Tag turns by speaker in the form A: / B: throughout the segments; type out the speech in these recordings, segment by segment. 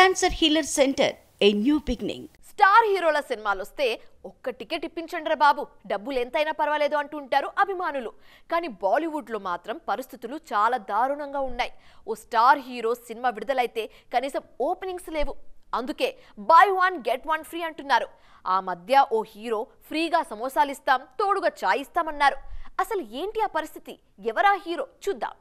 A: Cancer healer centre, a new beginning.
B: Star హీరోల సినిమాలు వస్తే ఒక్క టికెట్ ఇప్పించండి బాబు, డబ్బులు ఎంతైనా పర్వాలేదు అంటుంటారు అభిమానులు. కానీ బాలీవుడ్లో మాత్రం పరిస్థితులు చాలా దారుణంగా ఉన్నాయి. ఓ స్టార్ హీరో సినిమా విడుదలైతే కనీసం ఓపెనింగ్స్ లేవు. అందుకే by one get one free అంటున్నారు. ఆ మధ్య ఓ హీరో ఫ్రీగా సమోసాలు ఇస్తాం, తోడుగా చాయ్ ఇస్తామన్నారు. అసలు ఏంటి ఆ పరిస్థితి? ఎవరా హీరో చూద్దాం.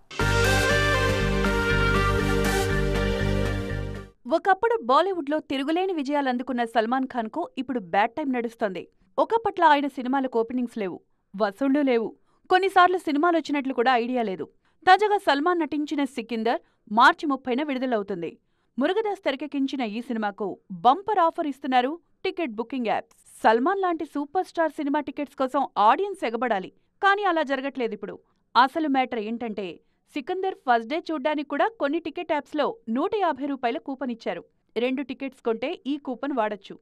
C: ఒకప్పుడు బాలీవుడ్లో తిరుగులేని విజయాలు అందుకున్న సల్మాన్ ఖాన్కు ఇప్పుడు బ్యాడ్ టైం నడుస్తోంది. ఒకప్పట్ల ఆయన సినిమాలకు ఓపెనింగ్స్ లేవు, వసూళ్లు లేవు, కొన్నిసార్లు సినిమాలు వచ్చినట్లు కూడా ఐడియా లేదు. తాజాగా సల్మాన్ నటించిన సికిందర్ మార్చి 30న విడుదలవుతుంది. మురుగదాస్ తెరకెక్కించిన ఈ సినిమాకు బంపర్ ఆఫర్ ఇస్తున్నారు టికెట్ బుకింగ్ యాప్స్. సల్మాన్ లాంటి సూపర్ స్టార్ సినిమా టికెట్స్ కోసం ఆడియన్స్ ఎగబడాలి, కానీ అలా జరగట్లేదు ఇప్పుడు. అసలు మ్యాటర్ ఏంటంటే, సికందర్ ఫస్ట్ డే చూడ్డానికి కూడా కొన్ని టికెట్ యాప్స్లో 150 రూపాయల కూపన్ ఇచ్చారు. 2 టికెట్స్ కొంటే ఈ కూపన్ వాడచ్చు.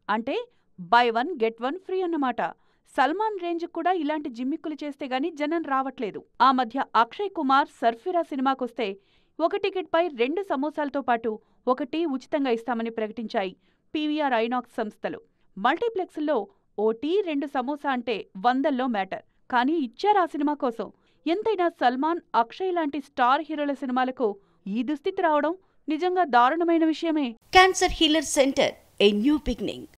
C: అంటే by one get one free అన్నమాట. సల్మాన్ రేంజ్ కూడా ఇలాంటి జిమ్మిక్కులు చేస్తే గానీ జనం రావట్లేదు. ఆ మధ్య అక్షయ్ కుమార్ సర్ఫిరా సినిమాకొస్తే ఒక టికెట్పై 2 సమోసాలతో పాటు 1 ఉచితంగా ఇస్తామని ప్రకటించాయి పీవీఆర్ ఐనాక్స్ సంస్థలు. మల్టీప్లెక్స్లో ఓటీ 2 సమోసా అంటే వందల్లో మ్యాటర్. కానీ ఇచ్చారు ఆ సినిమా కోసం. ఎంతైనా సల్మాన్, అక్షయ్ లాంటి స్టార్ హీరోల సినిమాలకు ఈ దుస్థితి రావడం నిజంగా దారుణమైన విషయమే.
A: Cancer healer centre, a new beginning.